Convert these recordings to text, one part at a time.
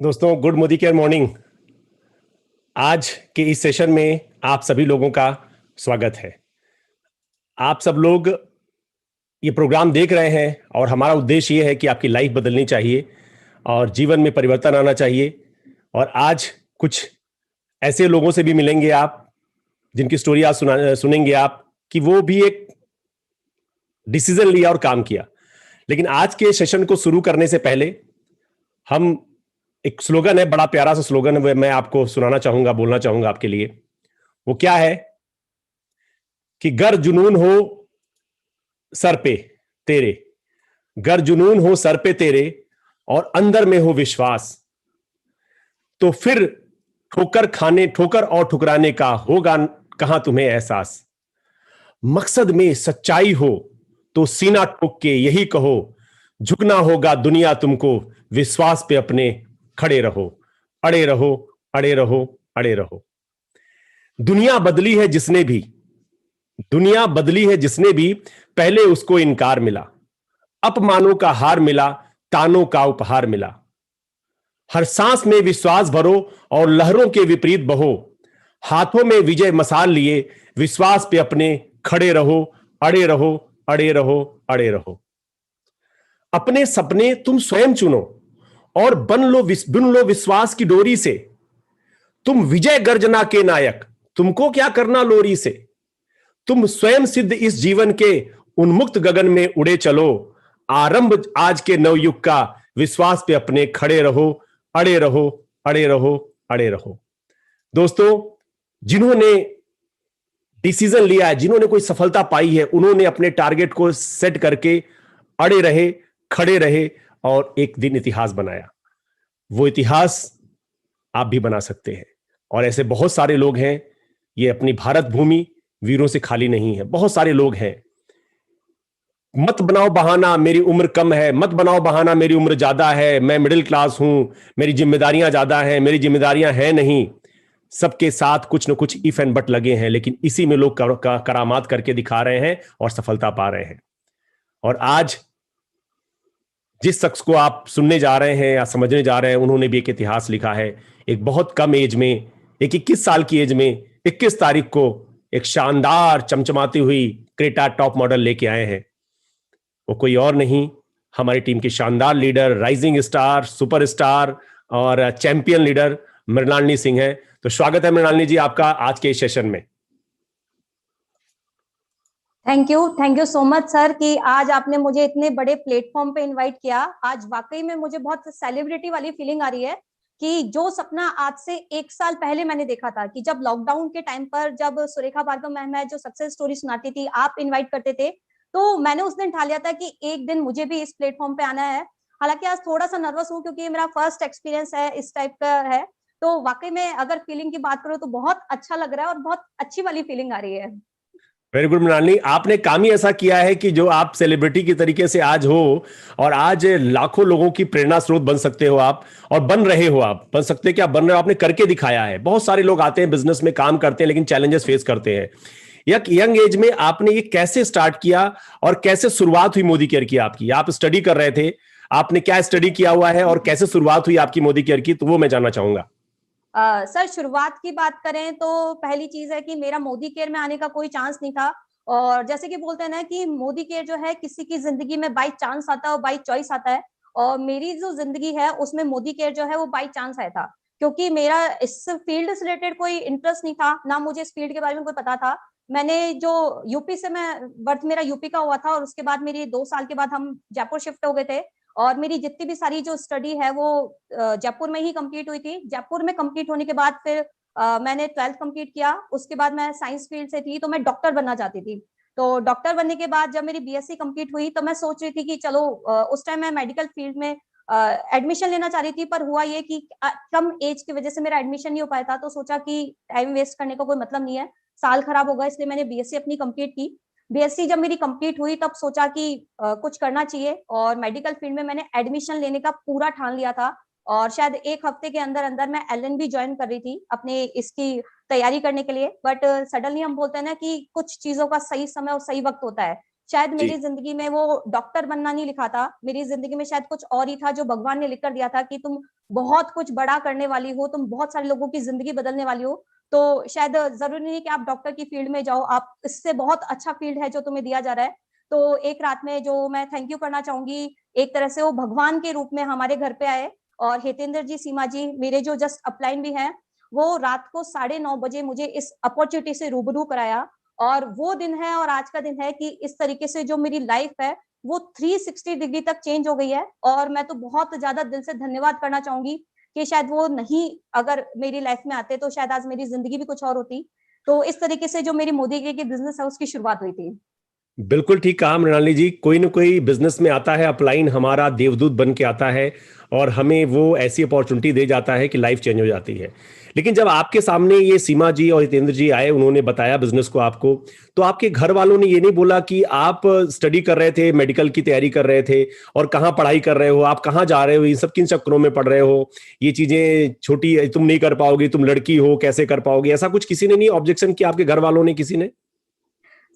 दोस्तों, good Modi care morning. आज के इस सेशन में आप सभी लोगों का स्वागत है। आप सब लोग ये प्रोग्राम देख रहे हैं और हमारा उद्देश्य ये है कि आपकी लाइफ बदलनी चाहिए और जीवन में परिवर्तन आना चाहिए। और आज कुछ ऐसे लोगों से भी मिलेंगे आप, जिनकी स्टोरी आज सुनेंगे आप कि वो भी एक डिसीजन लिया और काम किया। लेकिन आज के सेशन को शुरू करने से पहले हम एक स्लोगन है, बड़ा प्यारा सा स्लोगन है, मैं आपको सुनाना चाहूंगा, बोलना चाहूंगा आपके लिए। वो क्या है कि गर जुनून हो सर पे तेरे, गर जुनून हो सर पे तेरे और अंदर में हो विश्वास, तो फिर ठोकर और ठुकराने का होगा कहां तुम्हें एहसास। मकसद में सच्चाई हो तो सीना ठोक के यही कहो, झुकना होगा दुनिया तुमको, विश्वास पे अपने खड़े रहो, अड़े रहो, अड़े रहो, अड़े रहो। दुनिया बदली है जिसने भी, दुनिया बदली है जिसने भी, पहले उसको इनकार मिला, अपमानों का हार मिला, तानों का उपहार मिला। हर सांस में विश्वास भरो और लहरों के विपरीत बहो, हाथों में विजय मसाल लिए, विश्वास पे अपने खड़े रहो, अड़े रहो, अड़े रहो, अड़े रहो। अपने सपने तुम स्वयं चुनो और बुन लो विश्वास की डोरी से। तुम विजय गर्जना के नायक, तुमको क्या करना लोरी से। तुम स्वयं सिद्ध इस जीवन के उन्मुक्त गगन में उड़े चलो, आरंभ आज के नवयुग का, विश्वास पे अपने खड़े रहो, अड़े रहो, अड़े रहो, अड़े रहो। दोस्तों, जिन्होंने डिसीजन लिया है, जिन्होंने कोई सफलता पाई है, उन्होंने अपने टारगेट को सेट करके अड़े रहे, खड़े रहे और एक दिन इतिहास बनाया। वो इतिहास आप भी बना सकते हैं। और ऐसे बहुत सारे लोग हैं। ये अपनी भारत भूमि वीरों से खाली नहीं है। बहुत सारे लोग हैं। मत बनाओ बहाना मेरी उम्र कम है, मत बनाओ बहाना मेरी उम्र ज्यादा है, मैं मिडिल क्लास हूं, मेरी जिम्मेदारियां ज्यादा हैं, मेरी जिम्मेदारियां हैं नहीं। सबके साथ कुछ न कुछ इफ एंड बट लगे हैं, लेकिन इसी में लोग करामात करके दिखा रहे हैं और सफलता पा रहे हैं। और आज जिस शख्स को आप सुनने जा रहे हैं या समझने जा रहे हैं, उन्होंने भी एक इतिहास लिखा है। एक बहुत कम एज में, एक 21 साल की एज में, 21 तारीख को एक शानदार चमचमाती हुई क्रेटा टॉप मॉडल लेके आए हैं। वो कोई और नहीं, हमारी टीम की शानदार लीडर, राइजिंग स्टार, सुपरस्टार और चैंपियन लीडर मृणालिनी सिंह है। तो स्वागत है मृणालिनी जी आपका आज के इस सेशन में। Thank you so much sir कि आज आपने मुझे इतने बड़े प्लेटफॉर्म पे इनवाइट किया। आज वाकई में मुझे बहुत सेलिब्रिटी वाली फीलिंग आ रही है कि जो सपना आज से 1 साल पहले मैंने देखा था कि जब लॉकडाउन के टाइम पर, जब सुरेखा भार्गव मैम जो सक्सेस स्टोरी सुनाती थी, आप इनवाइट करते थे, तो मैंने उस दिन ठा लिया था कि एक दिन मुझे भी इस प्लेटफॉर्म पे आना है। हालांकि आज थोड़ा सा नर्वस हूँ क्योंकि मेरा फर्स्ट एक्सपीरियंस है, इस टाइप का है। तो वाकई में अगर फीलिंग की बात करो तो बहुत अच्छा लग रहा है और बहुत अच्छी वाली फीलिंग आ रही है। वेरी गुड मृणालिनी, आपने काम ही ऐसा किया है कि जो आप सेलिब्रिटी की तरीके से आज हो और आज लाखों लोगों की प्रेरणा स्रोत बन सकते हो आप, और बन रहे हो। आप बन सकते क्या, बन रहे हो, आपने करके दिखाया है। बहुत सारे लोग आते हैं बिजनेस में, काम करते हैं, लेकिन चैलेंजेस फेस करते हैं। एक यंग एज में आपने ये कैसे स्टार्ट किया और कैसे शुरुआत हुई मोदी केयर की आपकी? आप स्टडी कर रहे थे, आपने क्या स्टडी किया हुआ है और कैसे शुरुआत हुई आपकी मोदी केयर की, तो वो मैं जानना चाहूंगा। सर, शुरुआत की बात करें तो पहली चीज है कि मेरा मोदी केयर में आने का कोई चांस नहीं था। और जैसे कि बोलते हैं ना कि मोदी केयर जो है किसी की जिंदगी में बाई चांस आता है और बाई चॉइस आता है, और मेरी जो जिंदगी है उसमें मोदी केयर जो है वो बाई चांस आया था। क्योंकि मेरा इस फील्ड से रिलेटेड कोई इंटरेस्ट नहीं था, ना मुझे इस फील्ड के बारे में कोई पता था। मैंने जो यूपी से, मैं बर्थ मेरा यूपी का हुआ था और उसके बाद मेरी 2 साल के बाद हम जयपुर शिफ्ट हो गए थे। और मेरी जितनी भी सारी जो स्टडी है वो जयपुर में ही कंप्लीट हुई थी। जयपुर में कंप्लीट होने के बाद फिर मैंने 12th कंप्लीट किया। उसके बाद मैं साइंस फील्ड से थी तो मैं डॉक्टर बनना चाहती थी। तो डॉक्टर बनने के बाद जब मेरी बीएससी कंप्लीट हुई तो मैं सोच रही थी कि चलो, उस टाइम मैं मेडिकल फील्ड में एडमिशन लेना चाह रही थी, पर हुआ ये कि कम एज की वजह से मेरा एडमिशन नहीं हो पाया था। तो सोचा कि टाइम वेस्ट करने का कोई मतलब नहीं है, साल खराब होगा, इसलिए मैंने बीएससी अपनी कंप्लीट की। बीएससी जब मेरी कंप्लीट हुई तब सोचा कि कुछ करना चाहिए, और मेडिकल फील्ड में मैंने एडमिशन लेने का पूरा ठान लिया था। और शायद 1 हफ्ते के अंदर अंदर मैं एलएलबी ज्वाइन कर रही थी अपने इसकी तैयारी करने के लिए। बट सडनली हम बोलते हैं ना कि कुछ चीजों का सही समय और सही वक्त होता है। शायद जी। मेरी जिंदगी में वो डॉक्टर बनना नहीं लिखा था, मेरी जिंदगी में शायद कुछ और ही था जो भगवान ने लिख कर दिया था कि तुम बहुत कुछ बड़ा करने वाली हो, तुम बहुत सारे लोगों की जिंदगी बदलने वाली हो। तो शायद जरूरी नहीं कि आप डॉक्टर की फील्ड में जाओ, आप इससे बहुत अच्छा फील्ड है जो तुम्हें दिया जा रहा है। तो एक रात में जो मैं थैंक यू करना चाहूंगी, एक तरह से वो भगवान के रूप में हमारे घर पे आए, और हितेंद्र जी, सीमा जी, मेरे जो जस्ट अपलाइन भी हैं, वो रात को 9:30 बजे मुझे इस अपॉर्चुनिटी से रूबरू कराया। और वो दिन है और आज का दिन है कि इस तरीके से जो मेरी लाइफ है वो 360 डिग्री तक चेंज हो गई है। और मैं तो बहुत ज्यादा दिल से धन्यवाद करना चाहूंगी कि शायद वो नहीं अगर मेरी लाइफ में आते तो शायद आज मेरी जिंदगी भी कुछ और होती। तो इस तरीके से जो मेरी मोदी के बिजनेस है उसकी शुरुआत हुई थी। बिल्कुल ठीक कहा मृणालिनी जी। कोई ना कोई बिजनेस में आता है, अपलाइन हमारा देवदूत बन के आता है और हमें वो ऐसी अपॉर्चुनिटी दे जाता है कि लाइफ चेंज हो जाती है। लेकिन जब आपके सामने ये सीमा जी और हितेंद्र जी आए, उन्होंने बताया बिजनेस को आपको, तो आपके घर वालों ने ये नहीं बोला कि आप स्टडी कर रहे थे, मेडिकल की तैयारी कर रहे थे और कहाँ पढ़ाई कर रहे हो, आप कहाँ जा रहे हो, इन सब किन चक्करों में पढ़ रहे हो, ये चीजें छोटी, तुम नहीं कर पाओगे, तुम लड़की हो कैसे कर पाओगे, ऐसा कुछ किसी ने नहीं ऑब्जेक्शन किया आपके घर वालों ने, किसी ने?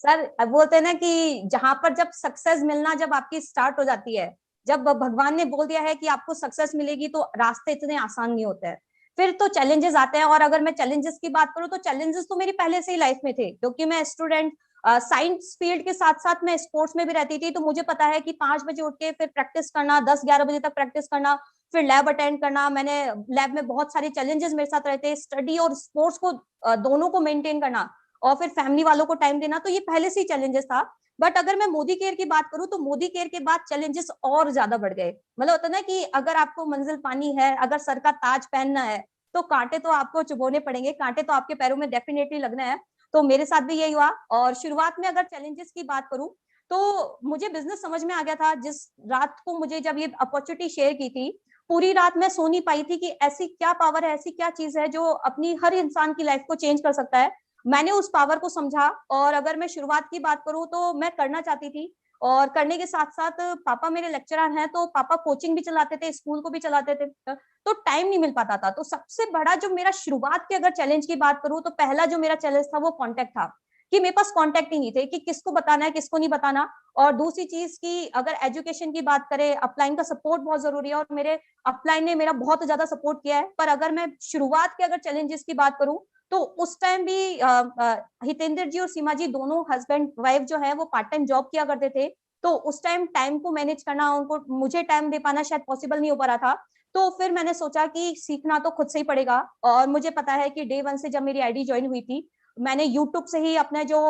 सर अब बोलते हैं ना कि जहां पर जब सक्सेस मिलना जब आपकी स्टार्ट हो जाती है, जब भगवान ने बोल दिया है कि आपको सक्सेस मिलेगी, तो रास्ते इतने आसान नहीं होते हैं। फिर तो चैलेंजेस आते हैं। और अगर मैं चैलेंजेस की बात करूं तो चैलेंजेस तो मेरी पहले से ही लाइफ में थे, क्योंकि मैं स्टूडेंट साइंस फील्ड के साथ साथ मैं स्पोर्ट्स में भी रहती थी। तो मुझे पता है कि 5 बजे उठ के फिर प्रैक्टिस करना, 10-11 बजे तक प्रैक्टिस करना, फिर लैब अटेंड करना। मैंने लैब में बहुत सारे चैलेंजेस मेरे साथ रहते, स्टडी और स्पोर्ट्स को दोनों को मेंटेन करना, और फिर फैमिली वालों को टाइम देना। तो ये पहले से ही चैलेंजेस था। बट अगर मैं मोदी केयर की बात करूं तो मोदी केयर के बाद चैलेंजेस और ज्यादा बढ़ गए। मतलब होता है ना कि अगर आपको मंजिल पानी है, अगर सर का ताज पहनना है, तो कांटे तो आपको चुभोने पड़ेंगे, कांटे तो आपके पैरों में डेफिनेटली लगना है। तो मेरे साथ भी यही हुआ। और शुरुआत में अगर चैलेंजेस की बात करूं तो मुझे बिजनेस समझ में आ गया था जिस रात को मुझे जब ये अपॉर्चुनिटी शेयर की थी। पूरी रात मैं सो नहीं पाई थी कि ऐसी क्या पावर है, ऐसी क्या चीज है जो अपनी हर इंसान की लाइफ को चेंज कर सकता है। मैंने उस पावर को समझा। और अगर मैं शुरुआत की बात करूं तो मैं करना चाहती थी, और करने के साथ साथ पापा मेरे लेक्चरर हैं, तो पापा कोचिंग भी चलाते थे, स्कूल को भी चलाते थे, तो टाइम नहीं मिल पाता था। तो सबसे बड़ा जो मेरा शुरुआत के अगर चैलेंज की बात करूं तो पहला जो मेरा चैलेंज था वो कॉन्टेक्ट था, कि मेरे पास कॉन्टेक्ट ही नहीं थे कि किसको बताना है, किसको नहीं बताना। और दूसरी चीज की अगर एजुकेशन की बात करें, अपलाइन का सपोर्ट बहुत जरूरी है, और मेरे अपलाइन ने मेरा बहुत ज्यादा सपोर्ट किया है। पर अगर मैं शुरुआत के अगर चैलेंजेस की बात करूं तो उस टाइम भी हितेंद्र जी और सीमा जी दोनों हस्बैंड वाइफ जो है वो पार्ट टाइम जॉब किया करते थे। तो उस टाइम को मैनेज करना, उनको मुझे टाइम दे पाना शायद पॉसिबल नहीं हो पा रहा था। तो फिर मैंने सोचा कि सीखना तो खुद से ही पड़ेगा। और मुझे पता है कि डे 1 से जब मेरी आईडी ज्वाइन हुई थी, मैंने यूट्यूब से ही अपने जो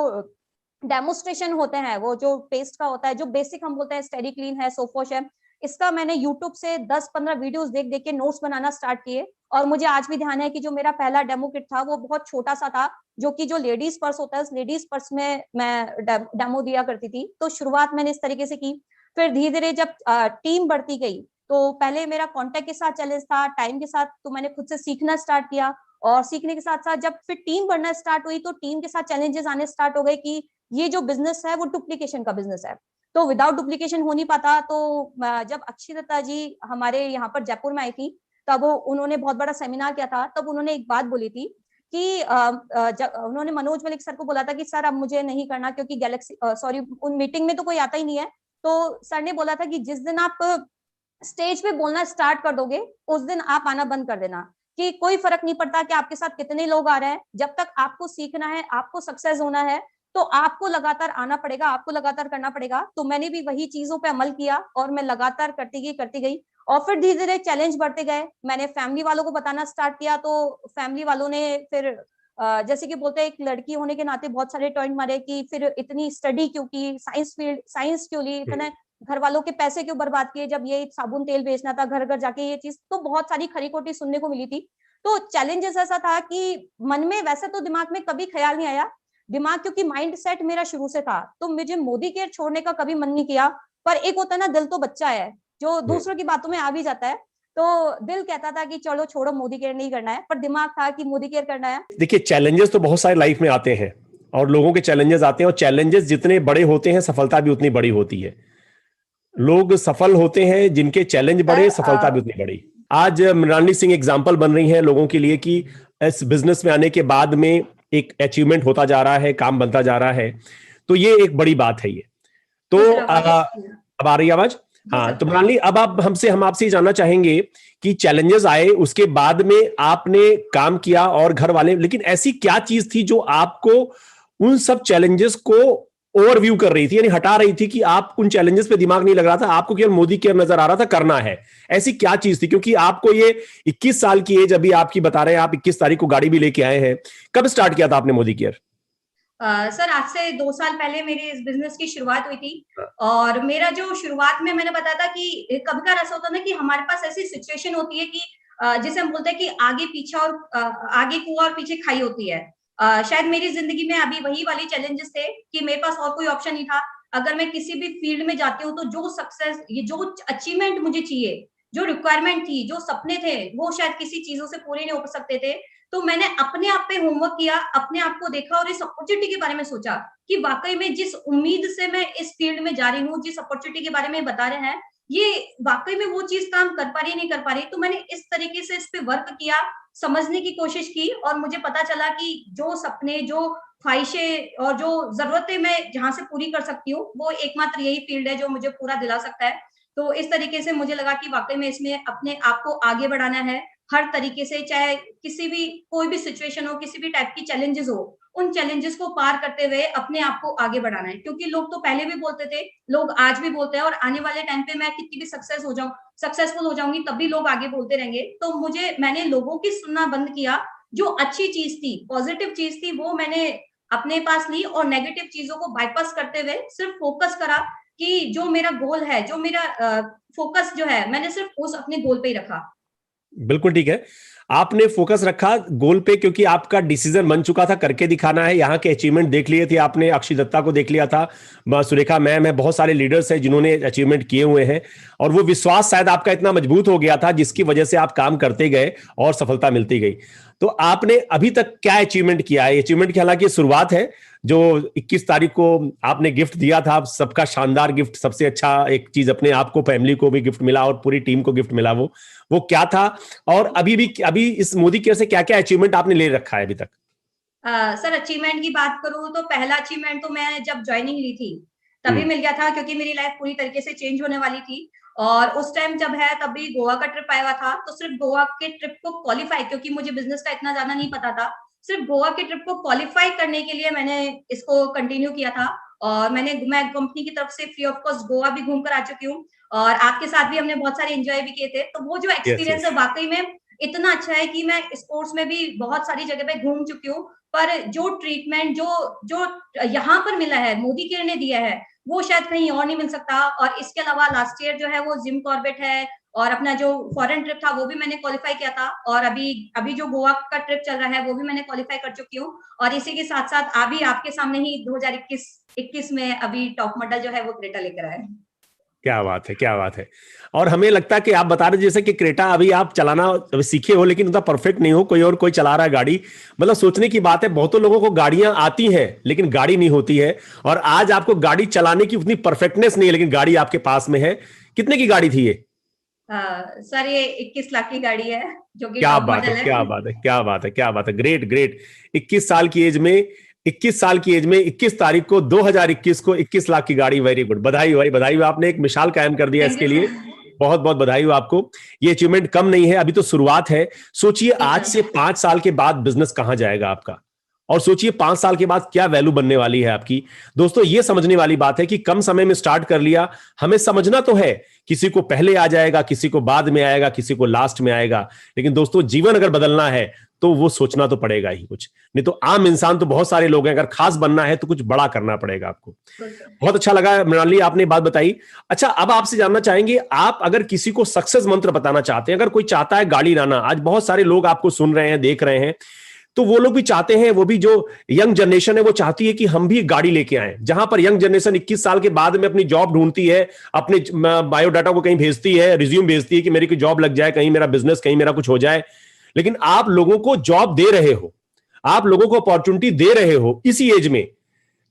डेमोस्ट्रेशन होते हैं, वो जो पेस्ट का होता है, जो बेसिक हम बोलते हैं स्टेडी क्लीन है, सोफोश है, इसका मैंने यूट्यूब से 10-15 वीडियोस देख देख के नोट्स बनाना स्टार्ट किए। और मुझे आज भी ध्यान है कि जो मेरा पहला डेमो किट था वो बहुत छोटा सा था, जो कि जो लेडीज पर्स होता है उस लेडीज पर्स में मैं डेमो दिया करती थी। तो शुरुआत मैंने इस तरीके से की। फिर धीरे धीरे जब टीम बढ़ती गई, तो पहले मेरा कॉन्टेक्ट के साथ चैलेंज था, टाइम के साथ तो मैंने खुद से सीखना स्टार्ट किया। और सीखने के साथ साथ जब फिर टीम बढ़ना स्टार्ट हुई तो टीम के साथ चैलेंजेस आने स्टार्ट हो गए कि ये जो बिजनेस है वो डुप्लीकेशन का बिजनेस है, तो विदाउट डुप्लीकेशन हो नहीं पाता। तो जब अक्षिता जी हमारे यहाँ पर जयपुर में आई थी, तब उन्होंने बहुत बड़ा सेमिनार किया था। तब उन्होंने एक बात बोली थी कि उन्होंने मनोज मलिक सर को बोला था कि सर अब मुझे नहीं करना, क्योंकि गैलेक्सी सॉरी उन मीटिंग में तो कोई आता ही नहीं है। तो सर ने बोला था कि जिस दिन आप स्टेज पे बोलना स्टार्ट कर दोगे उस दिन आप आना बंद कर देना, कि कोई फर्क नहीं पड़ता कि आपके साथ कितने लोग आ रहे हैं, जब तक आपको सीखना है, आपको सक्सेस होना है, तो आपको लगातार आना पड़ेगा, आपको लगातार करना पड़ेगा। तो मैंने भी वही चीजों पे अमल किया और मैं लगातार करती गई। और फिर धीरे धीरे चैलेंज बढ़ते गए। मैंने फैमिली वालों को बताना स्टार्ट किया, तो फैमिली वालों ने फिर जैसे कि बोलते हैं एक लड़की होने के नाते बहुत सारे टॉइंट मारे कि फिर इतनी स्टडी क्यों की, साइंस क्यों ली, इतने घर वालों के पैसे क्यों बर्बाद किए, जब ये साबुन तेल बेचना था घर घर जाके, ये चीज तो बहुत सारी खरी खोटी सुनने को मिली थी। तो चैलेंजेस ऐसा था कि मन में वैसे तो दिमाग में कभी ख्याल नहीं आया, दिमाग क्योंकि माइंड सेट मेरा शुरू से था, तो मुझे मोदी केयर छोड़ने का कभी मन नहीं किया। पर एक होता है ना, दिल तो बच्चा है जो दूसरों की बातों में आ भी जाता है। तो दिल कहता था कि चलो छोड़ो, मोदी केयर नहीं करना है, पर दिमाग था कि मोदी केयर करना है। देखिए, चैलेंजेस तो बहुत सारे लाइफ में आते हैं और लोगों के चैलेंजेस आते हैं, और चैलेंजेस जितने बड़े होते हैं सफलता भी उतनी बड़ी होती है। लोग सफल होते हैं जिनके चैलेंज बड़े, सफलता भी उतनी बड़ी। आज मृणालिनी सिंह एग्जाम्पल बन रही हैं लोगों के लिए कि इस बिजनेस में आने के बाद में एक अचीवमेंट होता जा रहा है, काम बनता जा रहा है, तो ये एक बड़ी बात है। ये तो जी सर, आवाज अब आ रही है आवाज? जी हाँ, सर। तो मृणाली, अब आप हम आपसे जानना चाहेंगे कि चैलेंजेस आए, उसके बाद में आपने काम किया और घर वाले, लेकिन ऐसी क्या चीज थी जो आपको उन सब चैलेंजेस को ओवरव्यू कर रही थी, यानी हटा रही थी, कि आप उन चैलेंजेस पे दिमाग नहीं लग रहा था, आपको केवल मोदी केयर नजर आ रहा था, करना है? ऐसी क्या चीज थी? क्योंकि आपको ये 21 साल की एज अभी आपकी बता रहे हैं, आप 21 तारीख को गाड़ी भी लेके आए हैं। कब स्टार्ट किया था आपने मोदी केयर? सर, आज से 2 साल पहले मेरे इस बिजनेस की शुरुआत हुई थी। और मेरा जो शुरुआत में मैंने बताया था कि कभी कभार ऐसा होता है ना कि हमारे पास ऐसी सिचुएशन होती है कि जिसे हम बोलते हैं कि आगे पीछे और आगे कुआं और पीछे खाई होती है। शायद मेरी जिंदगी में अभी वही वाली चैलेंजेस थे कि मेरे पास और कोई ऑप्शन नहीं था। अगर मैं किसी भी फील्ड में जाती हूँ तो जो सक्सेस, ये जो अचीवमेंट मुझे चाहिए, जो रिक्वायरमेंट थी, जो सपने थे, वो शायद किसी चीजों से पूरे नहीं हो सकते थे। तो मैंने अपने आप पे होमवर्क किया, अपने आप को देखा और इस अपॉर्चुनिटी के बारे में सोचा कि वाकई में जिस उम्मीद से मैं इस फील्ड में जा रही हूँ, जिस अपॉर्चुनिटी के बारे में बता रहे हैं, ये वाकई में वो चीज काम कर पा रही है, नहीं कर पा रही। तो मैंने इस तरीके से इस पे वर्क किया, समझने की कोशिश की, और मुझे पता चला कि जो सपने, जो ख्वाहिशें और जो जरूरतें मैं जहां से पूरी कर सकती हूँ, वो एकमात्र यही फील्ड है जो मुझे पूरा दिला सकता है। तो इस तरीके से मुझे लगा कि वाकई में इसमें अपने आप को आगे बढ़ाना है हर तरीके से, चाहे किसी भी कोई भी सिचुएशन हो, किसी भी टाइप की चैलेंजेस हो, उन चैलेंजेस को पार करते हुए अपने आप को आगे बढ़ाना है। क्योंकि लोग तो पहले भी बोलते थे, लोग आज भी बोलते हैं, और आने वाले टाइम पे मैं कितनी भी सक्सेसफुल हो जाऊंगी, तब भी लोग आगे बोलते रहेंगे। तो मैंने लोगों की सुनना बंद किया। जो अच्छी चीज थी, पॉजिटिव चीज थी, वो मैंने अपने पास ली, और नेगेटिव चीजों को बाईपास करते हुए सिर्फ फोकस करा कि जो मेरा गोल है, जो मेरा फोकस जो है, मैंने सिर्फ उस अपने गोल पे ही रखा। बिल्कुल ठीक है, आपने फोकस रखा गोल पे, क्योंकि आपका डिसीजन बन चुका था, करके दिखाना है। यहाँ के अचीवमेंट देख लिए थे आपने, अक्षय दत्ता को देख लिया था, सुरेखा मैम है, बहुत सारे लीडर्स हैं जिन्होंने अचीवमेंट किए हुए हैं, और वो विश्वास शायद आपका इतना मजबूत हो गया था जिसकी वजह से आप काम करते गए और सफलता मिलती गई। तो आपने अभी तक क्या अचीवमेंट किया है? अचीवमेंट की हालांकि शुरुआत है, जो 21 तारीख को आपने गिफ्ट दिया था, सबका शानदार गिफ्ट, सबसे अच्छा एक चीज अपने आप को, फैमिली को भी गिफ्ट मिला और पूरी टीम को गिफ्ट मिला, वो क्या था? और अभी इस मोदी केयर से क्या क्या अचीवमेंट आपने ले रखा है अभी तक? सर, अचीवमेंट की बात करूं तो पहला अचीवमेंट तो मैं जब ज्वाइनिंग ली थी तभी मिल गया था, क्योंकि मेरी लाइफ पूरी तरीके से चेंज होने वाली थी। और उस टाइम जब है, तभी गोवा का ट्रिप आया हुआ था, तो सिर्फ गोवा के ट्रिप को क्वालिफाई, क्योंकि मुझे बिजनेस का इतना ज्यादा नहीं पता था, सिर्फ गोवा के ट्रिप को क्वालिफाई करने के लिए मैंने इसको कंटिन्यू किया था। और मैं कंपनी की तरफ से फ्री ऑफ कॉस्ट गोवा भी घूम कर आ चुकी हूँ, और आपके साथ भी हमने बहुत सारे एंजॉय भी किए थे। तो वो जो यस, एक्सपीरियंस यस। है वाकई में इतना अच्छा है कि मैं स्पोर्ट्स में भी बहुत सारी जगह पे घूम चुकी हूँ, पर जो ट्रीटमेंट जो जो यहाँ पर मिला है, मोदी केयर ने दिया है, वो शायद कहीं और नहीं मिल सकता। और इसके अलावा लास्ट ईयर जो है वो जिम कॉर्बेट है, और अपना जो फॉरेन ट्रिप था वो भी मैंने क्वालिफाई किया था, और अभी अभी जो गोवा का ट्रिप चल रहा है वो भी मैंने क्वालिफाई कर चुकी हूँ। और इसी के साथ साथ अभी आपके सामने ही 2021 में अभी टॉप मॉडल जो है वो क्रेटा लेकर आए। क्या बात है, क्या बात है। और हमें लगता है कि आप बता रहे जैसे कि क्रेटा अभी आप चलाना अभी सीखे हो, लेकिन उतना परफेक्ट नहीं हो, कोई और कोई चला रहा है गाड़ी। मतलब सोचने की बात है, बहुतों लोगों को गाड़ियां आती हैं लेकिन गाड़ी नहीं होती है, और आज आपको गाड़ी चलाने की उतनी परफेक्टनेस नहीं है, लेकिन गाड़ी आपके पास में है। कितने की गाड़ी थी ये? सर, ये 21 लाख की गाड़ी है, जो कि क्या टॉप बात है, मॉडल है। क्या बात है, क्या बात है, क्या बात है, ग्रेट, ग्रेट। 21 साल की एज में, 21 साल की एज में 21 तारीख को 2021 को 21 लाख की गाड़ी, वेरी गुड, बधाई हो भाई, बधाई हो, आपने एक मिसाल कायम कर दिया थैंक इसके यू लिए। सर। बहुत बहुत बधाई हो आपको। ये अचीवमेंट कम नहीं है, अभी तो शुरुआत है। सोचिए जी आज से सर। 5 साल के बाद बिजनेस कहां जाएगा आपका, और सोचिए 5 साल के बाद क्या वैल्यू बनने वाली है आपकी। दोस्तों, ये समझने वाली बात है कि कम समय में स्टार्ट कर लिया, हमें समझना तो है, किसी को पहले आ जाएगा, किसी को बाद में आएगा, किसी को लास्ट में आएगा, लेकिन दोस्तों जीवन अगर बदलना है तो वो सोचना तो पड़ेगा ही कुछ, नहीं तो आम इंसान तो बहुत सारे लोग हैं, अगर खास बनना है तो कुछ बड़ा करना पड़ेगा आपको। बहुत अच्छा लगा मृणाली, आपने बात बताई। अच्छा, अब आपसे जानना चाहेंगे, आप अगर किसी को सक्सेस मंत्र बताना चाहते हैं, अगर कोई चाहता है गाड़ी लाना, आज बहुत सारे लोग आपको सुन रहे हैं, देख रहे हैं, तो वो लोग भी चाहते हैं, वो भी जो यंग जनरेशन है वो चाहती है कि हम भी गाड़ी लेके आए। जहां पर यंग जनरेशन 21 साल के बाद में अपनी जॉब ढूंढती है, अपने बायोडाटा को कहीं भेजती है, रिज्यूम भेजती है कि मेरी कोई जॉब लग जाए, कहीं मेरा बिजनेस, कहीं मेरा कुछ हो जाए, लेकिन आप लोगों को जॉब दे रहे हो, आप लोगों को अपॉर्चुनिटी दे रहे हो इसी एज में,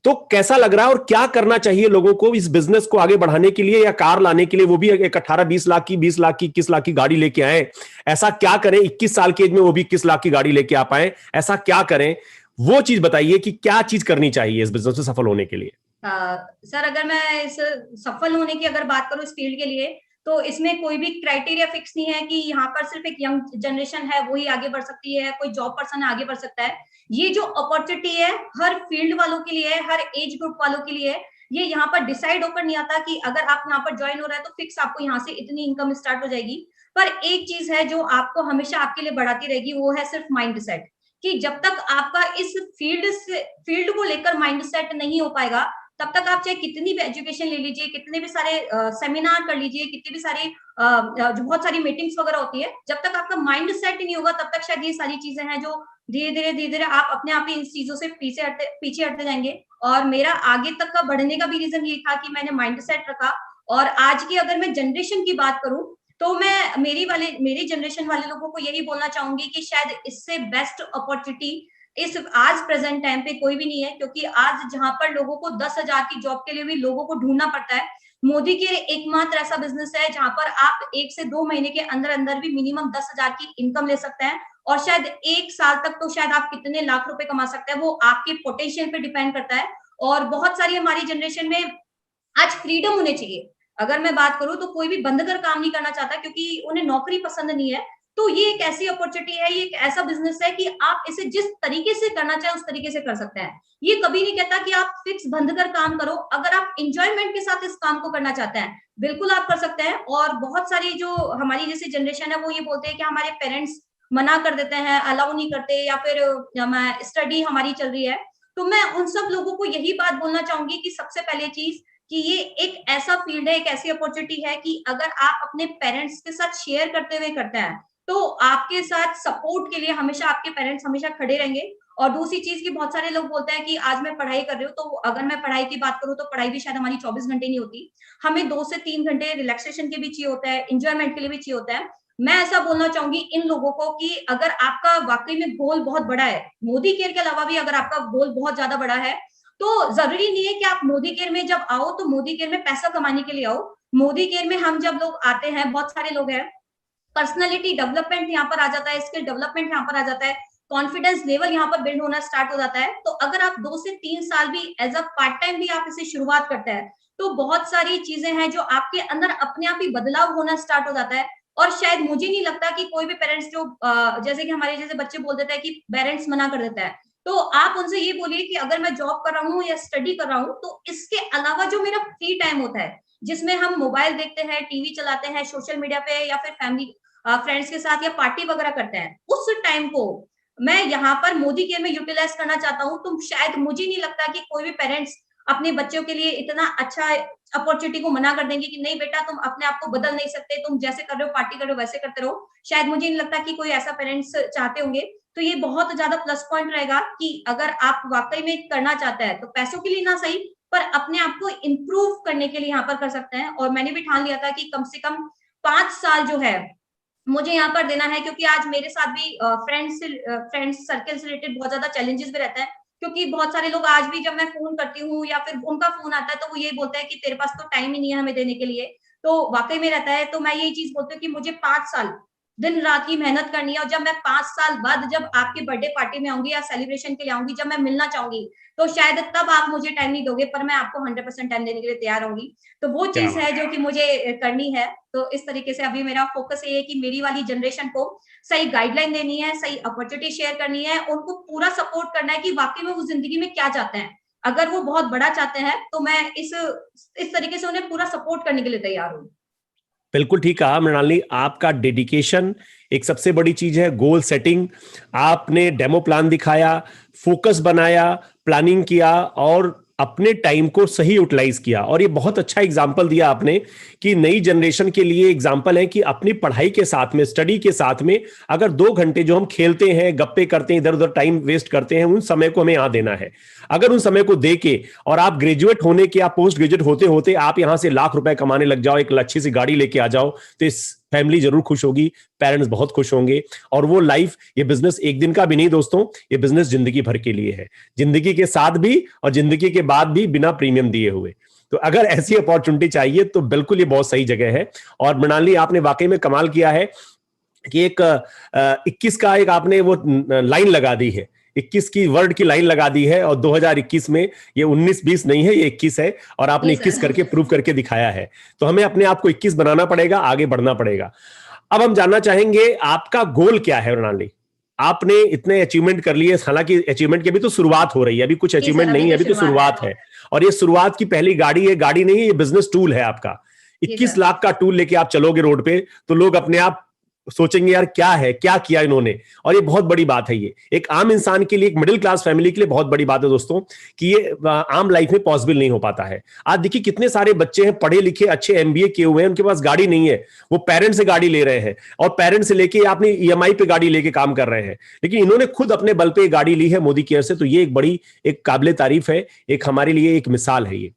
तो कैसा लग रहा है और क्या करना चाहिए लोगों को इस बिजनेस को आगे बढ़ाने के लिए, या कार लाने के लिए, वो भी एक 18-20 लाख की, 20 लाख की, 21 लाख की गाड़ी लेके आए? ऐसा क्या करें 21 साल की एज में वो भी 21 लाख की गाड़ी लेके आ पाए? ऐसा क्या करें, वो चीज बताइए कि क्या चीज करनी चाहिए इस बिजनेस में सफल होने के लिए। सर अगर मैं इस सफल होने की अगर बात करूं इस फील्ड के लिए, तो इसमें कोई भी क्राइटेरिया फिक्स नहीं है कि यहाँ पर सिर्फ एक यंग जनरेशन है वही आगे बढ़ सकती है, कोई जॉब पर्सन आगे बढ़ सकता है। ये जो अपॉर्चुनिटी है हर फील्ड वालों के लिए है, हर एज ग्रुप वालों के लिए है। ये यहाँ पर डिसाइड होकर नहीं आता कि अगर आप यहाँ पर ज्वाइन हो रहा है तो फिक्स आपको यहाँ से इतनी इनकम स्टार्ट हो जाएगी। पर एक चीज है जो आपको हमेशा आपके लिए बढ़ाती रहेगी, वो है सिर्फ माइंड सेट। कि जब तक आपका इस फील्ड को लेकर माइंड सेट नहीं हो पाएगा, तब तक आप चाहे कितनी भी एजुकेशन ले लीजिए, कितने भी सारे सेमिनार कर लीजिए, कितनी भी सारी जो बहुत सारी मीटिंग्स वगैरह होती है, जब तक आपका माइंड सेट नहीं होगा तब तक शायद ये सारी चीजें हैं जो धीरे धीरे आप अपने आप ही इन चीजों से पीछे हटते जाएंगे। और मेरा आगे तक का बढ़ने का भी रीजन ये था कि मैंने माइंड सेट रखा। और आज की अगर मैं जनरेशन की बात करूं, तो मैं मेरी जनरेशन वाले लोगों को यही बोलना चाहूंगी कि शायद इससे बेस्ट अपॉर्चुनिटी इस आज प्रेजेंट टाइम पे कोई भी नहीं है। क्योंकि आज जहां पर लोगों को 10,000 की जॉब के लिए भी लोगों को ढूंढना पड़ता है, मोदी के एकमात्र ऐसा बिजनेस है जहां पर आप 1 से 2 महीने के अंदर अंदर भी मिनिमम 10,000 की इनकम ले सकते हैं। और शायद 1 साल तक तो शायद आप कितने लाख रुपए कमा सकते हैं, वो आपके पोटेंशियल पे डिपेंड करता है। और बहुत सारी हमारी जनरेशन में आज फ्रीडम होने चाहिए। अगर मैं बात करूं तो कोई भी बंद कर काम नहीं करना चाहता क्योंकि उन्हें नौकरी पसंद नहीं है। तो ये एक ऐसी अपॉर्चुनिटी है, ये एक ऐसा बिजनेस है कि आप इसे जिस तरीके से करना चाहे उस तरीके से कर सकते हैं। ये कभी नहीं कहता कि आप फिक्स बंद कर काम करो। अगर आप इंजॉयमेंट के साथ इस काम को करना चाहते हैं, बिल्कुल आप कर सकते हैं। और बहुत सारी जो हमारी जैसी जनरेशन है वो ये बोलते हैं कि हमारे पेरेंट्स मना कर देते हैं, अलाउ नहीं करते, या फिर स्टडी हमारी चल रही है। तो मैं उन सब लोगों को यही बात बोलना चाहूंगी कि सबसे पहले चीज कि ये एक ऐसा फील्ड है, एक ऐसी अपॉर्चुनिटी है कि अगर आप अपने पेरेंट्स के साथ शेयर करते हुए करते हैं तो आपके साथ सपोर्ट के लिए हमेशा आपके पेरेंट्स हमेशा खड़े रहेंगे। और दूसरी चीज की बहुत सारे लोग बोलते हैं कि आज मैं पढ़ाई कर रही हूँ, तो अगर मैं पढ़ाई की बात करूँ तो पढ़ाई भी शायद हमारी 24 घंटे नहीं होती। हमें 2 से 3 घंटे रिलैक्सेशन के भी चाहिए होता है, इंजॉयमेंट के लिए भी चाहिए होता है। मैं ऐसा बोलना चाहूंगी इन लोगों को कि अगर आपका वाकई में गोल बहुत बड़ा है, मोदी केयर के अलावा भी अगर आपका गोल बहुत ज्यादा बड़ा है, तो जरूरी नहीं है कि आप मोदी केयर में जब आओ तो मोदी केयर में पैसा कमाने के लिए आओ। मोदी केयर में हम जब लोग आते हैं, बहुत सारे लोग हैं, पर्सनालिटी डेवलपमेंट यहाँ पर आ जाता है, स्किल डेवलपमेंट यहाँ पर आ जाता है, कॉन्फिडेंस लेवल यहाँ पर बिल्ड होना स्टार्ट हो जाता है। तो अगर आप 2 से 3 साल भी एज अ पार्ट टाइम भी आप इसे शुरुआत करते हैं, तो बहुत सारी चीजें हैं जो आपके अंदर अपने आप ही बदलाव होना स्टार्ट हो जाता है। और शायद मुझे नहीं लगता कि कोई भी पेरेंट्स जो जैसे कि हमारे जैसे बच्चे बोल देते हैं कि पेरेंट्स मना कर देता है, तो आप उनसे ये बोलिए कि अगर मैं जॉब कर रहा हूँ या स्टडी कर रहा हूँ, तो इसके अलावा जो मेरा फ्री टाइम होता है, जिसमें हम मोबाइल देखते हैं, टीवी चलाते हैं, सोशल मीडिया पे या फिर फैमिली फ्रेंड्स के साथ या पार्टी वगैरह करते हैं, उस टाइम को मैं यहाँ पर मोदी केयर में यूटिलाइज करना चाहता हूँ। तो शायद मुझे नहीं लगता कि कोई भी पेरेंट्स अपने बच्चों के लिए इतना अच्छा अपॉर्चुनिटी को मना कर देंगे कि नहीं बेटा तुम अपने आप को बदल नहीं सकते, तुम जैसे कर रहे हो पार्टी कर रहे हो वैसे करते रहो। शायद मुझे नहीं लगता कि कोई ऐसा पेरेंट्स चाहते होंगे। तो ये बहुत ज्यादा प्लस पॉइंट रहेगा कि अगर आप वाकई में करना चाहते हैं तो पैसों के लिए ना सही, पर अपने आप को इम्प्रूव करने के लिए यहाँ पर कर सकते हैं। और मैंने भी ठान लिया था कि कम से कम 5 साल जो है मुझे यहाँ पर देना है, क्योंकि आज मेरे साथ भी फ्रेंड्स सर्कल से रिलेटेड बहुत ज्यादा चैलेंजेस भी रहता है। क्योंकि बहुत सारे लोग आज भी जब मैं फोन करती हूँ या फिर उनका फोन आता है तो वो यही बोलते हैं कि तेरे पास तो टाइम ही नहीं है हमें देने के लिए। तो वाकई में रहता है। तो मैं यही चीज बोलती हूँ कि मुझे 5 साल दिन रात की मेहनत करनी है। और जब मैं 5 साल बाद जब आपके बर्थडे पार्टी में आऊंगी या सेलिब्रेशन के लिए आऊंगी, जब मैं मिलना चाहूंगी, तो शायद तब आप मुझे टाइम नहीं दोगे, पर मैं आपको 100% टाइम देने के लिए तैयार होंगी। तो वो क्या चीज है जो कि मुझे करनी है। तो इस तरीके से अभी मेरा फोकस ये है कि मेरी वाली जनरेशन को सही गाइडलाइन देनी है, सही अपॉर्चुनिटी शेयर करनी है, उनको पूरा सपोर्ट करना है कि वाकई में वो जिंदगी में क्या चाहते हैं। अगर वो बहुत बड़ा चाहते हैं तो मैं इस तरीके से उन्हें पूरा सपोर्ट करने के लिए तैयार हूँ। बिल्कुल ठीक कहा मृणालिनी, आपका डेडिकेशन एक सबसे बड़ी चीज है। गोल सेटिंग, आपने डेमो प्लान दिखाया, फोकस बनाया, प्लानिंग किया और अपने टाइम को सही यूटिलाइज किया। और ये बहुत अच्छा एग्जाम्पल दिया आपने कि नई जनरेशन के लिए एग्जाम्पल है कि अपनी पढ़ाई के साथ में, स्टडी के साथ में, अगर 2 घंटे जो हम खेलते हैं, गप्पे करते हैं, इधर उधर टाइम वेस्ट करते हैं, उन समय को हमें यहां देना है। अगर उन समय को दे के और आप ग्रेजुएट होने के या पोस्ट ग्रेजुएट होते होते आप यहां से लाख रुपए कमाने लग जाओ, एक अच्छी सी गाड़ी लेके आ जाओ, तो इस फैमिली जरूर खुश होगी, पेरेंट्स बहुत खुश होंगे। और वो लाइफ, ये बिजनेस एक दिन का भी नहीं दोस्तों, ये बिजनेस जिंदगी भर के लिए है, जिंदगी के साथ भी और जिंदगी के बाद भी, बिना प्रीमियम दिए हुए। तो अगर ऐसी अपॉर्चुनिटी चाहिए तो बिल्कुल ये बहुत सही जगह है। और मृणालिनी, आपने वाकई में कमाल किया है कि एक 21 का एक आपने वो लाइन लगा दी है 21 की वर्ड की लाइन लगा दी है और 2021 में ये 19-20 नहीं है, ये 21 है और आपने 21 करके प्रूव करके दिखाया है। तो हमें अपने आप को 21 बनाना पड़ेगा, आगे बढ़ना पड़ेगा। अब हम जानना चाहेंगे आपका गोल क्या है मृणाली? आपने इतने अचीवमेंट कर लिए, हालांकि अचीवमेंट की अभी तो शुरुआत हो रही है, अभी कुछ अचीवमेंट नहीं है, अभी तो शुरुआत है। और ये शुरुआत की पहली गाड़ी है, गाड़ी नहीं है, ये बिजनेस टूल है आपका। 21 लाख का टूल लेके आप चलोगे रोड पे तो लोग अपने आप सोचेंगे यार क्या है, क्या किया इन्होंने। और ये बहुत बड़ी बात है, ये एक आम इंसान के लिए, एक मिडिल क्लास फैमिली के लिए बहुत बड़ी बात है दोस्तों, कि ये आम लाइफ में पॉसिबल नहीं हो पाता है। आज देखिए कितने सारे बच्चे हैं पढ़े लिखे, अच्छे एमबीए किए हुए हैं, उनके पास गाड़ी नहीं है, वो पेरेंट्स से गाड़ी ले रहे हैं और पेरेंट्स से लेके अपनी ईएमआई पे गाड़ी लेके काम कर रहे हैं, लेकिन इन्होंने खुद अपने बल पे गाड़ी ली है मोदी केयर से। तो ये एक बड़ी, एक काबिले तारीफ है, एक हमारे लिए एक मिसाल है ये।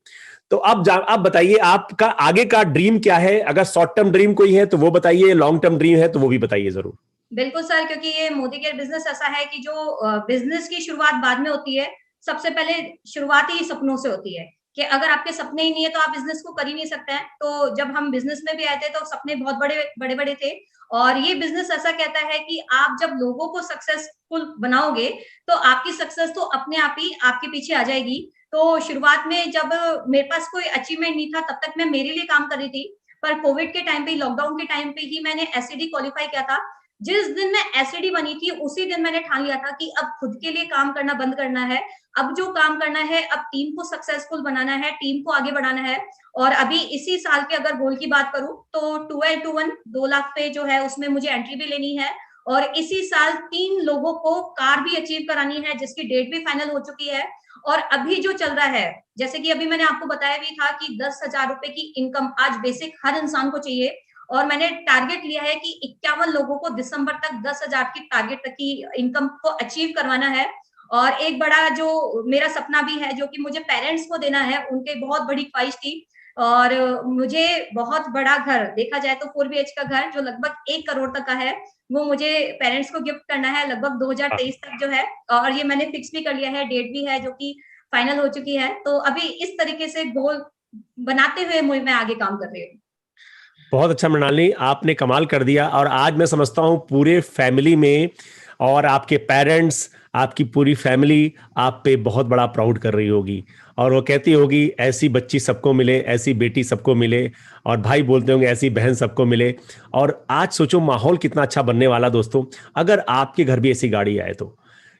तो आप बताइए आपका आगे का ड्रीम क्या है? अगर शॉर्ट टर्म ड्रीम कोई है तो वो बताइए, लॉन्ग टर्म ड्रीम है तो वो भी बताइए जरूर। बिल्कुल सर, क्योंकि ये मोदी केयर बिजनेस ऐसा है कि जो बिजनेस की शुरुआत बाद में होती है, सबसे पहले शुरुआत ही सपनों से होती है। कि अगर आपके सपने ही नहीं है तो आप बिजनेस को कर ही नहीं सकते हैं। तो जब हम बिजनेस में भी आए थे तो सपने बहुत बड़े बड़े बड़े थे, और ये बिजनेस ऐसा कहता है कि आप जब लोगों को सक्सेसफुल बनाओगे तो आपकी सक्सेस तो अपने आप ही आपके पीछे आ जाएगी। तो शुरुआत में जब मेरे पास कोई अचीवमेंट नहीं था, तब तक मैं मेरे लिए काम कर रही थी, पर कोविड के टाइम पे, लॉकडाउन के टाइम पे ही मैंने एसईडी क्वालिफाई किया था। जिस दिन मैं एसईडी बनी थी उसी दिन मैंने ठान लिया था कि अब खुद के लिए काम करना बंद करना है। अब जो काम करना है, अब टीम को सक्सेसफुल बनाना है, टीम को आगे बढ़ाना है। और अभी इसी साल के अगर गोल की बात करूं तो 12-1 2 लाख पे जो है उसमें मुझे एंट्री भी लेनी है, और इसी साल 3 लोगों को कार भी अचीव करानी है, जिसकी डेट भी फाइनल हो चुकी है। और अभी जो चल रहा है, जैसे कि अभी मैंने आपको बताया भी था कि 10,000 रुपए की इनकम आज बेसिक हर इंसान को चाहिए, और मैंने टारगेट लिया है कि 51 लोगों को दिसंबर तक 10,000 की टारगेट तक की इनकम को अचीव करवाना है। और एक बड़ा जो मेरा सपना भी है, जो कि मुझे पेरेंट्स को देना है, उनके बहुत बड़ी ख्वाहिश थी। और मुझे बहुत बड़ा घर, देखा जाए तो 4 BH का घर जो लगभग 1 करोड़ तक का है, वो मुझे पेरेंट्स को गिफ्ट करना है लगभग 2023 तक जो है। और ये मैंने फिक्स भी कर लिया है, डेट भी है जो कि फाइनल हो चुकी है। तो अभी इस तरीके से गोल बनाते हुए मैं आगे काम कर रही हूँ। बहुत अच्छा मृणालिनी, आपने कमाल कर दिया। और आज मैं समझता हूं पूरे फैमिली में और आपके पेरेंट्स, आपकी पूरी फैमिली आप पे बहुत बड़ा प्राउड कर रही होगी, और वो कहती होगी ऐसी बच्ची सबको मिले, ऐसी बेटी सबको मिले, और भाई बोलते होंगे ऐसी बहन सबको मिले। और आज सोचो माहौल कितना अच्छा बनने वाला दोस्तों, अगर आपके घर भी ऐसी गाड़ी आए तो।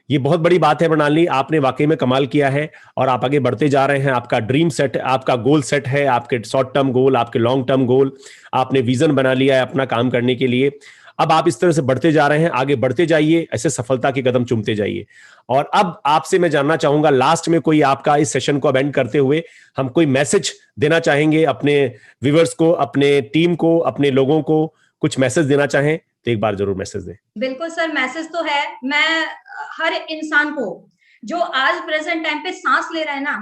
ये बहुत बड़ी बात है मृणालिनी, आपने वाकई में कमाल किया है और आप आगे बढ़ते जा रहे हैं। आपका ड्रीम सेट, आपका गोल सेट है, आपके शॉर्ट टर्म गोल, आपके लॉन्ग टर्म गोल, आपने विजन बना लिया है अपना काम करने के लिए। अब आप इस तरह से बढ़ते जा रहे हैं, आगे बढ़ते जाइए, ऐसे सफलता के कदम चूमते जाइए। और अब आपसे मैं जानना चाहूंगा लास्ट में, कोई आपका इस सेशन को एंड करते हुए हम कोई मैसेज देना चाहेंगे अपने व्यूअर्स को, अपने टीम को, अपने लोगों को, कुछ मैसेज देना चाहें तो एक बार जरूर मैसेज दें। बिल्कुल सर, मैसेज तो है। मैं हर इंसान को जो आज प्रेजेंट टाइम पे सांस ले रहा है ना,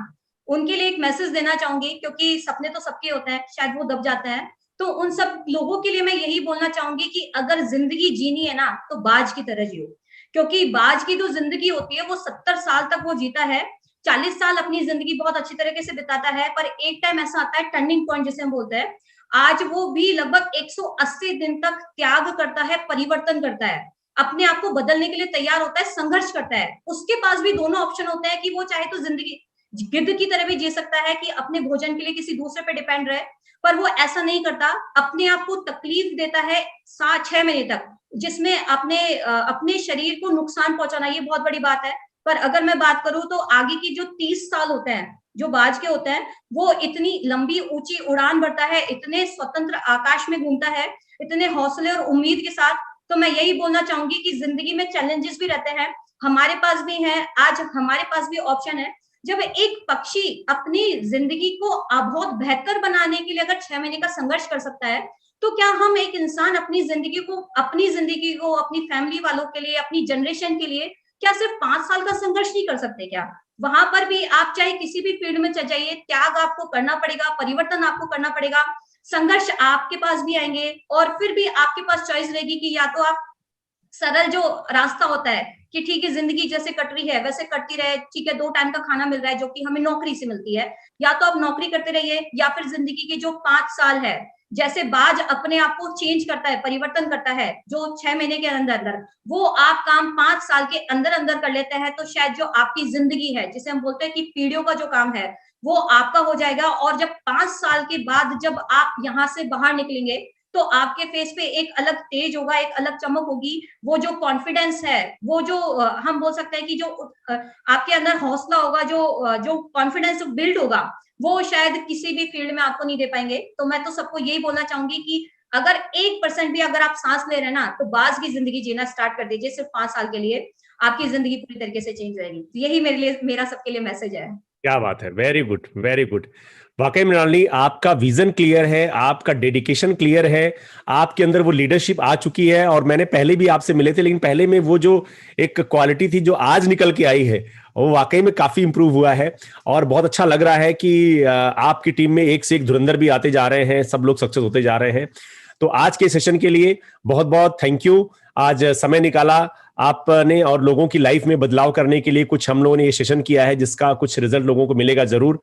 उनके लिए एक मैसेज देना चाहूंगी, क्योंकि सपने तो सबके होते हैं, शायद वो दब जाते हैं। तो उन सब लोगों के लिए मैं यही बोलना चाहूंगी कि अगर जिंदगी जीनी है ना तो बाज की तरह जियो, क्योंकि बाज की जो जिंदगी होती है वो 70 साल तक वो जीता है, 40 साल अपनी जिंदगी बहुत अच्छी तरीके से बिताता है, पर एक टाइम ऐसा आता है टर्निंग पॉइंट जिसे हम बोलते हैं। आज वो भी लगभग 180 दिन तक त्याग करता है, परिवर्तन करता है, अपने आप को बदलने के लिए तैयार होता है, संघर्ष करता है। उसके पास भी दोनों ऑप्शन होते हैं कि वो चाहे तो जिंदगी गिद्ध की तरह भी जी सकता है कि अपने भोजन के लिए किसी दूसरे पे डिपेंड रहे, पर वो ऐसा नहीं करता, अपने आप को तकलीफ देता है 6 महीने तक, जिसमें अपने शरीर को नुकसान पहुंचाना, ये बहुत बड़ी बात है। पर अगर मैं बात करूं तो आगे की जो 30 साल होते हैं जो बाज के होते हैं, वो इतनी लंबी ऊंची उड़ान भरता है, इतने स्वतंत्र आकाश में घूमता है, इतने हौसले और उम्मीद के साथ। तो मैं यही बोलना चाहूंगी कि जिंदगी में चैलेंजेस भी रहते हैं, हमारे पास भी है, आज हमारे पास भी ऑप्शन है। जब एक पक्षी अपनी जिंदगी को बहुत बेहतर बनाने के लिए अगर 6 महीने का संघर्ष कर सकता है, तो क्या हम एक इंसान अपनी जिंदगी को, अपनी फैमिली वालों के लिए, अपनी जनरेशन के लिए क्या सिर्फ 5 साल का संघर्ष नहीं कर सकते क्या? वहां पर भी आप चाहे किसी भी फील्ड में चल जाइए, त्याग आपको करना पड़ेगा, परिवर्तन आपको करना पड़ेगा, संघर्ष आपके पास भी आएंगे, और फिर भी आपके पास चॉइस रहेगी कि या तो आप सरल जो रास्ता होता है कि ठीक है जिंदगी जैसे कट रही है वैसे कटती रहे, ठीक है 2 टाइम का खाना मिल रहा है जो कि हमें नौकरी से मिलती है, या तो आप नौकरी करते रहिए, या फिर जिंदगी के जो 5 साल है जैसे बाज अपने आप को चेंज करता है, परिवर्तन करता है, जो 6 महीने के अंदर अंदर, वो आप काम 5 साल के अंदर अंदर कर लेते हैं, तो शायद जो आपकी जिंदगी है, जिसे हम बोलते हैं कि पीढ़ियों का जो काम है, वो आपका हो जाएगा। और जब 5 साल के बाद जब आप यहाँ से बाहर निकलेंगे, तो आपके फेस पे एक अलग तेज होगा, एक अलग चमक होगी। वो जो कॉन्फिडेंस है, वो जो हम बोल सकते हैं कि जो आपके अंदर हौसला होगा, जो कॉन्फिडेंस बिल्ड होगा, वो शायद किसी भी फील्ड में आपको नहीं दे पाएंगे। तो मैं तो सबको यही बोलना चाहूंगी कि अगर 1% भी अगर आप सांस ले रहे हैं ना, तो बाज की जिंदगी जीना स्टार्ट कर दीजिए। सिर्फ 5 साल के लिए आपकी जिंदगी पूरी तरीके से चेंज रहेगी। तो यही मेरा सबके लिए मैसेज है। क्या बात है, वेरी गुड वेरी गुड। वाकई में मृणाली, आपका विजन क्लियर है, आपका डेडिकेशन क्लियर है, आपके अंदर वो लीडरशिप आ चुकी है। और मैंने पहले भी आपसे मिले थे, लेकिन पहले में वो जो एक क्वालिटी थी जो आज निकल के आई है, वो वाकई में काफी इंप्रूव हुआ है। और बहुत अच्छा लग रहा है कि आपकी टीम में एक से एक धुरंधर भी आते जा रहे हैं, सब लोग सक्सेस होते जा रहे हैं। तो आज के सेशन के लिए बहुत बहुत थैंक यू। आज समय निकाला आपने और लोगों की लाइफ में बदलाव करने के लिए। कुछ हम लोगों ने ये सेशन किया है जिसका कुछ रिजल्ट लोगों को मिलेगा जरूर।